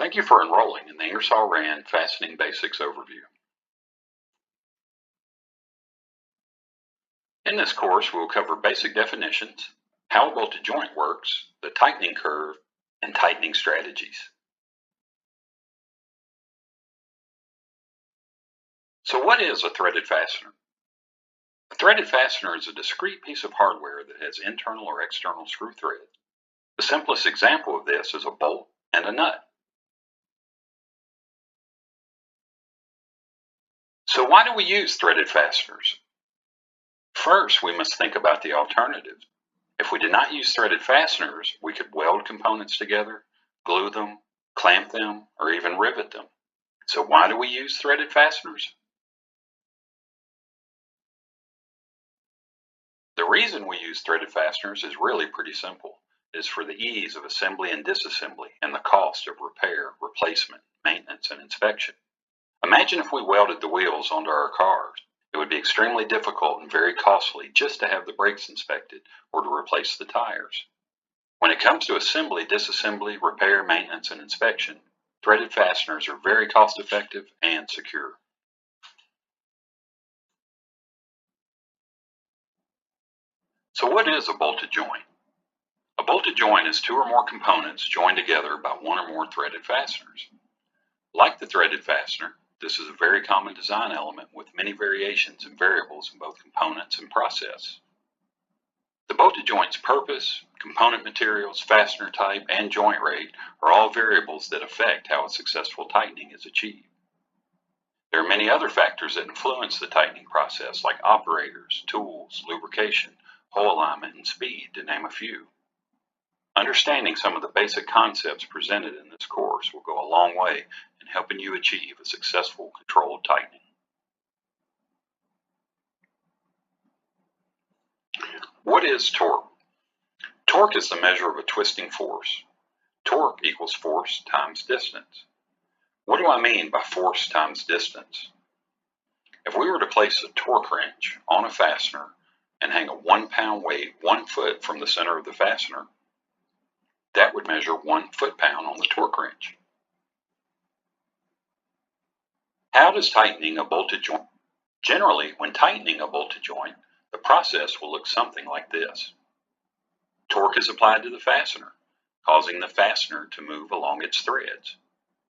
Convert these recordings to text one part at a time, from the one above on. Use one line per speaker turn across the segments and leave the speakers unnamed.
Thank you for enrolling in the Ingersoll Rand Fastening Basics Overview. In this course, we will cover basic definitions, how a bolted joint works, the tightening curve, and tightening strategies. So what is a threaded fastener? A threaded fastener is a discrete piece of hardware that has internal or external screw thread. The simplest example of this is a bolt and a nut. So why do we use threaded fasteners? First, we must think about the alternatives. If we did not use threaded fasteners, we could weld components together, glue them, clamp them, or even rivet them. So why do we use threaded fasteners? The reason we use threaded fasteners is really pretty simple. It is for the ease of assembly and disassembly and the cost of repair, replacement, maintenance, and inspection. Imagine if we welded the wheels onto our cars. It would be extremely difficult and very costly just to have the brakes inspected or to replace the tires. When it comes to assembly, disassembly, repair, maintenance, and inspection, threaded fasteners are very cost-effective and secure. So what is a bolted joint? A bolted joint is two or more components joined together by one or more threaded fasteners. Like the threaded fastener, this is a very common design element with many variations and variables in both components and process. The bolted joint's purpose, component materials, fastener type, and joint rate are all variables that affect how a successful tightening is achieved. There are many other factors that influence the tightening process, like operators, tools, lubrication, hole alignment, and speed, to name a few. Understanding some of the basic concepts presented in this course will go a long way in helping you achieve a successful controlled tightening. What is torque? Torque is the measure of a twisting force. Torque equals force times distance. What do I mean by force times distance? If we were to place a torque wrench on a fastener and hang a 1 pound weight 1 foot from the center of the fastener, that would measure 1 foot-pound on the torque wrench. How does tightening a bolted joint? Generally, when tightening a bolted joint, the process will look something like this. Torque is applied to the fastener, causing the fastener to move along its threads,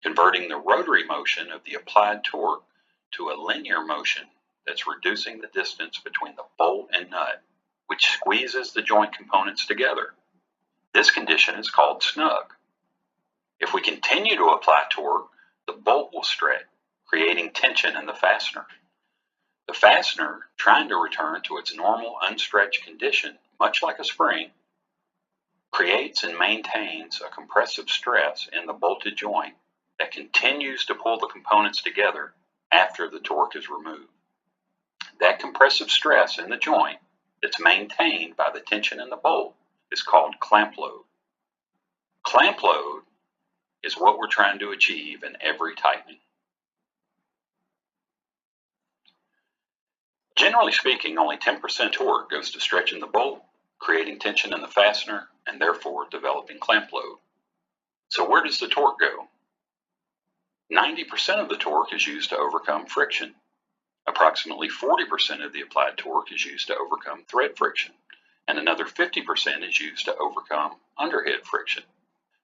converting the rotary motion of the applied torque to a linear motion that's reducing the distance between the bolt and nut, which squeezes the joint components together. This condition is called snug. If we continue to apply torque, the bolt will stretch, creating tension in the fastener. The fastener, trying to return to its normal unstretched condition, much like a spring, creates and maintains a compressive stress in the bolted joint that continues to pull the components together after the torque is removed. That compressive stress in the joint that's maintained by the tension in the bolt is called clamp load. Clamp load is what we're trying to achieve in every tightening. Generally speaking, only 10% torque goes to stretching the bolt, creating tension in the fastener, and therefore developing clamp load. So where does the torque go? 90% of the torque is used to overcome friction. Approximately 40% of the applied torque is used to overcome thread friction, and another 50% is used to overcome underhead friction,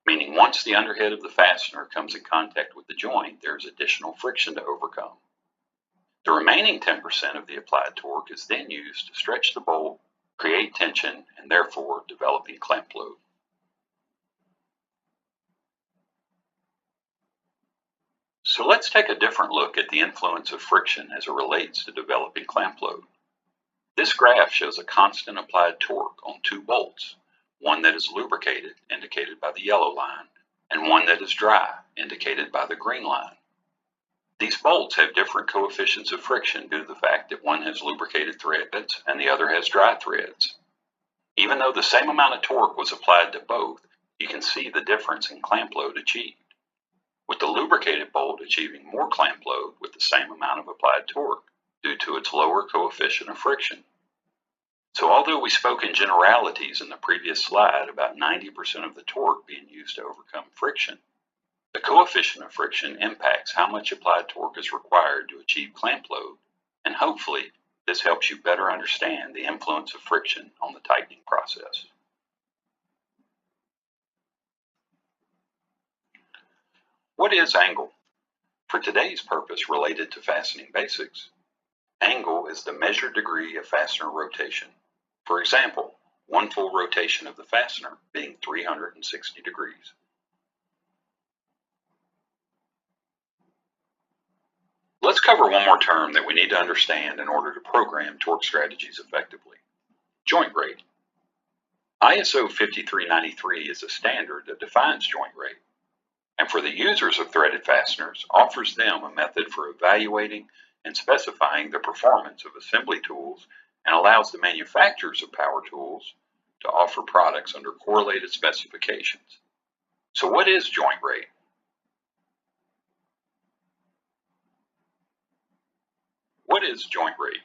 meaning once the underhead of the fastener comes in contact with the joint, there's additional friction to overcome. The remaining 10% of the applied torque is then used to stretch the bolt, create tension, and therefore developing clamp load. So let's take a different look at the influence of friction as it relates to developing clamp load. This graph shows a constant applied torque on two bolts, one that is lubricated, indicated by the yellow line, and one that is dry, indicated by the green line. These bolts have different coefficients of friction due to the fact that one has lubricated threads and the other has dry threads. Even though the same amount of torque was applied to both, you can see the difference in clamp load achieved, with the lubricated bolt achieving more clamp load with the same amount of applied torque due to its lower coefficient of friction. So although we spoke in generalities in the previous slide about 90% of the torque being used to overcome friction, The coefficient of friction impacts how much applied torque is required to achieve clamp load, and hopefully this helps you better understand the influence of friction on the tightening process. What is angle? For today's purpose related to fastening basics, angle is the measured degree of fastener rotation. For example, one full rotation of the fastener being 360 degrees. Let's cover one more term that we need to understand in order to program torque strategies effectively: joint rate. ISO 5393 is a standard that defines joint rate, and for the users of threaded fasteners, offers them a method for evaluating and specifying the performance of assembly tools, and allows the manufacturers of power tools to offer products under correlated specifications. So what is joint rate? What is joint rate?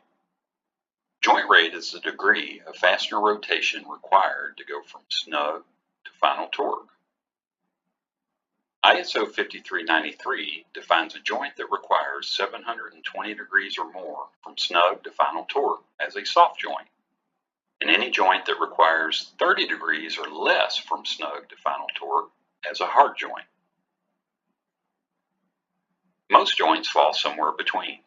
Joint rate is the degree of fastener rotation required to go from snug to final torque. ISO 5393 defines a joint that requires 720 degrees or more from snug to final torque as a soft joint, and any joint that requires 30 degrees or less from snug to final torque as a hard joint. Most joints fall somewhere between.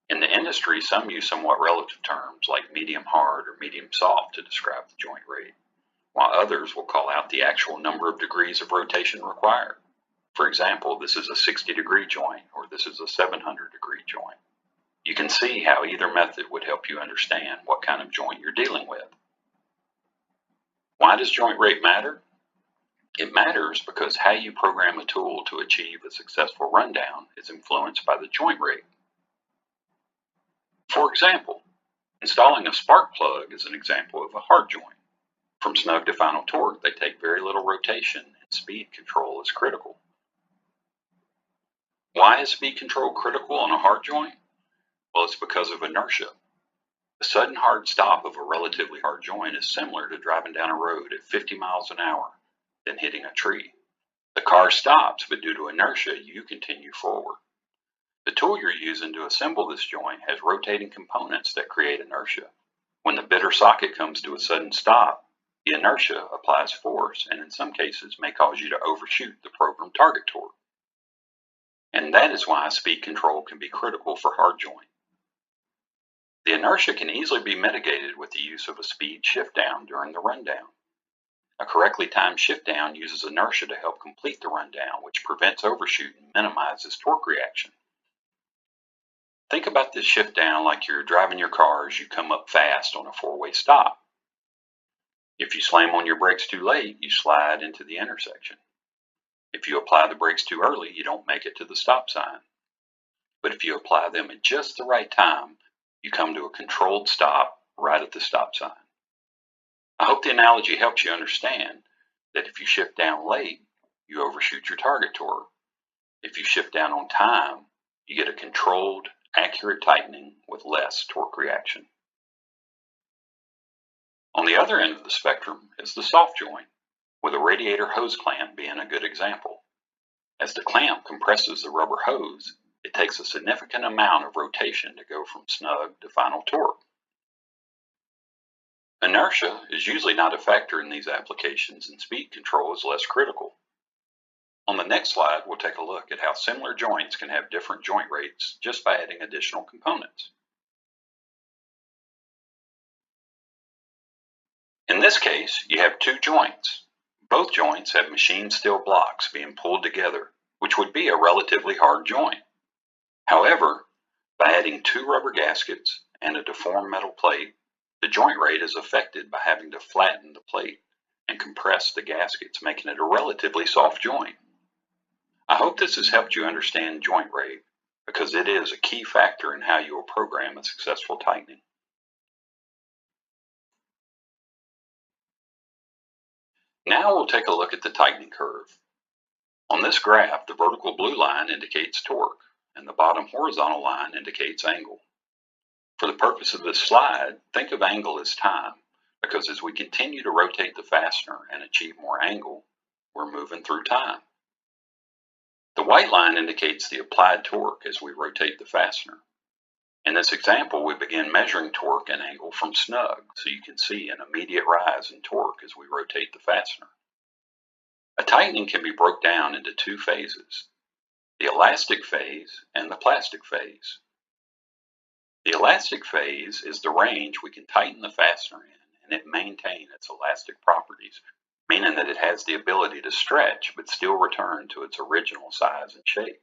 In the industry, some use somewhat relative terms like medium hard or medium soft to describe the joint rate, while others will call out the actual number of degrees of rotation required. For example, this is a 60-degree joint, or this is a 700-degree joint. You can see how either method would help you understand what kind of joint you're dealing with. Why does joint rate matter? It matters because how you program a tool to achieve a successful rundown is influenced by the joint rate. For example, installing a spark plug is an example of a hard joint. From snug to final torque, they take very little rotation, and speed control is critical. Why is speed control critical on a hard joint? Well, it's because of inertia. The sudden hard stop of a relatively hard joint is similar to driving down a road at 50 miles an hour, then hitting a tree. The car stops, but due to inertia, you continue forward. The tool you're using to assemble this joint has rotating components that create inertia. When the bitter socket comes to a sudden stop, the inertia applies force, and in some cases may cause you to overshoot the programmed target torque. And that is why speed control can be critical for hard joint. The inertia can easily be mitigated with the use of a speed shift down during the rundown. A correctly timed shift down uses inertia to help complete the rundown, which prevents overshoot and minimizes torque reaction. Think about this shift down like you're driving your car as you come up fast on a four-way stop. If you slam on your brakes too late, you slide into the intersection. If you apply the brakes too early, you don't make it to the stop sign. But if you apply them at just the right time, you come to a controlled stop right at the stop sign. I hope the analogy helps you understand that if you shift down late, you overshoot your target torque. If you shift down on time, you get a controlled, accurate tightening with less torque reaction. On the other end of the spectrum is the soft joint, with a radiator hose clamp being a good example. As the clamp compresses the rubber hose, it takes a significant amount of rotation to go from snug to final torque. Inertia is usually not a factor in these applications, and speed control is less critical. On the next slide, we'll take a look at how similar joints can have different joint rates just by adding additional components. In this case, you have two joints. Both joints have machined steel blocks being pulled together, which would be a relatively hard joint. However, by adding two rubber gaskets and a deformed metal plate, the joint rate is affected by having to flatten the plate and compress the gaskets, making it a relatively soft joint. I hope this has helped you understand joint rate, because it is a key factor in how you will program a successful tightening. Now we'll take a look at the tightening curve. On this graph, the vertical blue line indicates torque, and the bottom horizontal line indicates angle. For the purpose of this slide, think of angle as time, because as we continue to rotate the fastener and achieve more angle, we're moving through time. The white line indicates the applied torque as we rotate the fastener. In this example, we begin measuring torque and angle from snug, so you can see an immediate rise in torque as we rotate the fastener. A tightening can be broken down into two phases, the elastic phase and the plastic phase. The elastic phase is the range we can tighten the fastener in and it maintain its elastic properties, meaning that it has the ability to stretch but still return to its original size and shape.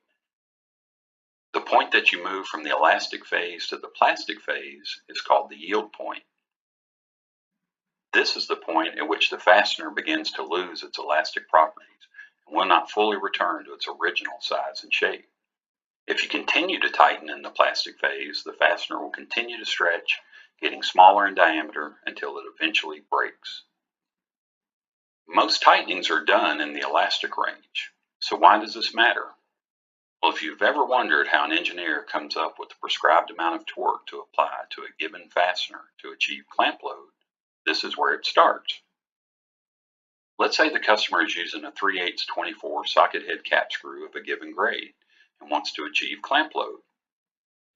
The point that you move from the elastic phase to the plastic phase is called the yield point. This is the point at which the fastener begins to lose its elastic properties and will not fully return to its original size and shape. If you continue to tighten in the plastic phase, the fastener will continue to stretch, getting smaller in diameter until it eventually breaks. Most tightenings are done in the elastic range. So why does this matter? Well, if you've ever wondered how an engineer comes up with the prescribed amount of torque to apply to a given fastener to achieve clamp load, this is where it starts. Let's say the customer is using a 3/8 24 socket head cap screw of a given grade and wants to achieve clamp load.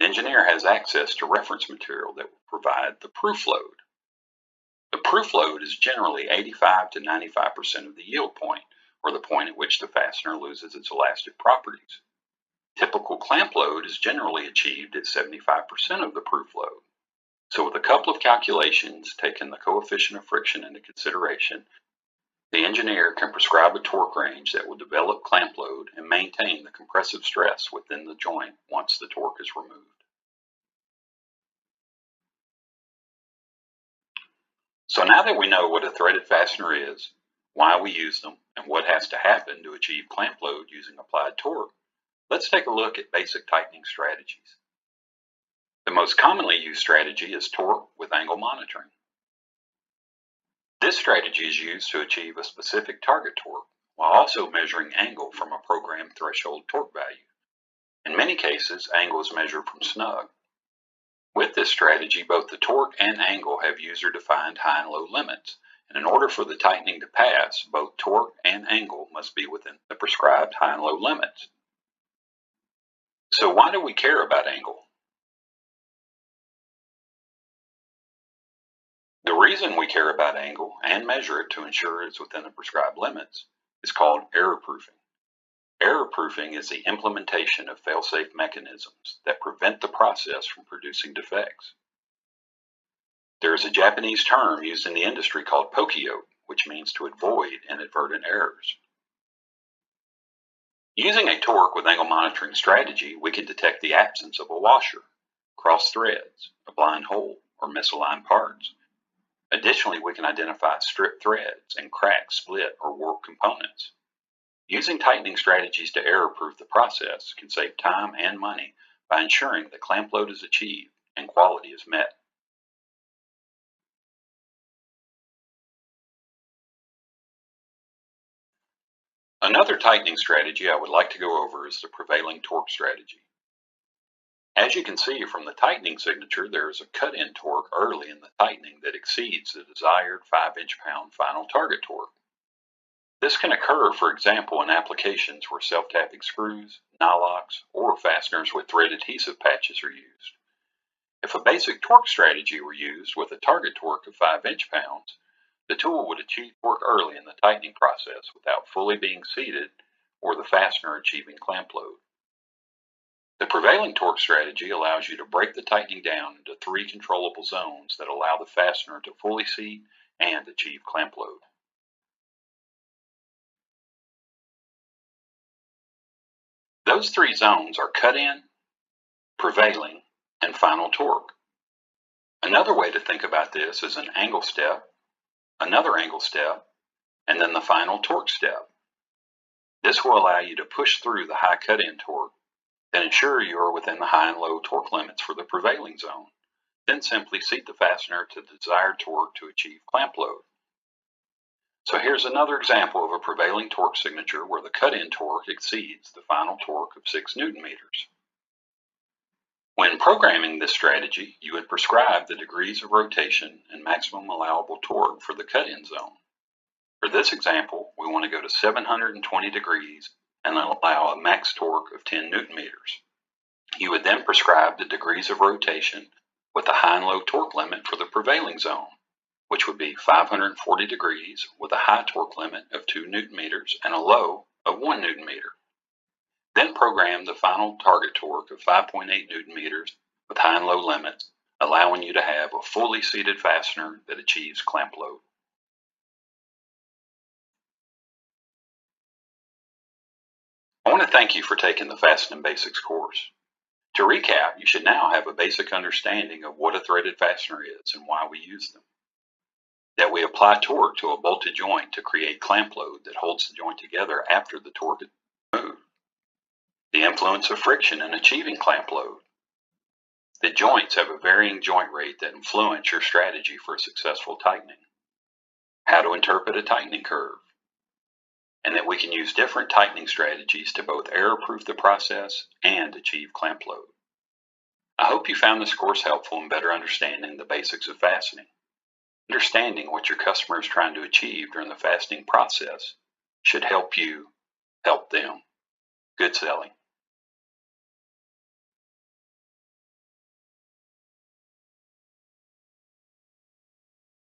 The engineer has access to reference material that will provide the proof load. The proof load is generally 85 to 95% of the yield point, or the point at which the fastener loses its elastic properties. Typical clamp load is generally achieved at 75% of the proof load. So with a couple of calculations, taking the coefficient of friction into consideration, the engineer can prescribe a torque range that will develop clamp load and maintain the compressive stress within the joint once the torque is removed. So now that we know what a threaded fastener is, why we use them, and what has to happen to achieve clamp load using applied torque, let's take a look at basic tightening strategies. The most commonly used strategy is torque with angle monitoring. This strategy is used to achieve a specific target torque while also measuring angle from a programmed threshold torque value. In many cases, angle is measured from snug. With this strategy, both the torque and angle have user-defined high and low limits, and in order for the tightening to pass, both torque and angle must be within the prescribed high and low limits. So why do we care about angle? The reason we care about angle and measure it to ensure it's within the prescribed limits is called error proofing. Error proofing is the implementation of fail-safe mechanisms that prevent the process from producing defects. There is a Japanese term used in the industry called pokio, which means to avoid inadvertent errors. Using a torque with angle monitoring strategy, we can detect the absence of a washer, cross threads, a blind hole, or misaligned parts. Additionally, we can identify stripped threads and cracked, split, or warped components. Using tightening strategies to error-proof the process can save time and money by ensuring that clamp load is achieved and quality is met. Another tightening strategy I would like to go over is the prevailing torque strategy. As you can see from the tightening signature, there is a cut-in torque early in the tightening that exceeds the desired 5 inch-pound final target torque. This can occur, for example, in applications where self-tapping screws, nylocks, or fasteners with thread adhesive patches are used. If a basic torque strategy were used with a target torque of 5 inch-pounds, the tool would achieve torque early in the tightening process without fully being seated or the fastener achieving clamp load. The prevailing torque strategy allows you to break the tightening down into 3 controllable zones that allow the fastener to fully seat and achieve clamp load. Those 3 zones are cut-in, prevailing, and final torque. Another way to think about this is an angle step, another angle step, and then the final torque step. This will allow you to push through the high cut-in torque, then ensure you are within the high and low torque limits for the prevailing zone. Then simply seat the fastener to the desired torque to achieve clamp load. So here's another example of a prevailing torque signature where the cut-in torque exceeds the final torque of 6 Newton meters. When programming this strategy, you would prescribe the degrees of rotation and maximum allowable torque for the cut-in zone. For this example, we want to go to 720 degrees and allow a max torque of 10 Newton meters. You would then prescribe the degrees of rotation with a high and low torque limit for the prevailing zone, which would be 540 degrees with a high torque limit of 2 Newton meters and a low of 1 Newton meter. Then program the final target torque of 5.8 Newton meters with high and low limits, allowing you to have a fully seated fastener that achieves clamp load. I want to thank you for taking the Fastening Basics course. To recap, you should now have a basic understanding of what a threaded fastener is and why we use them. That we apply torque to a bolted joint to create clamp load that holds the joint together after the torque is removed. The influence of friction in achieving clamp load. That joints have a varying joint rate that influence your strategy for successful tightening. How to interpret a tightening curve. And that we can use different tightening strategies to both error-proof the process and achieve clamp load. I hope you found this course helpful in better understanding the basics of fastening. Understanding what your customer is trying to achieve during the fastening process should help you help them. Good selling.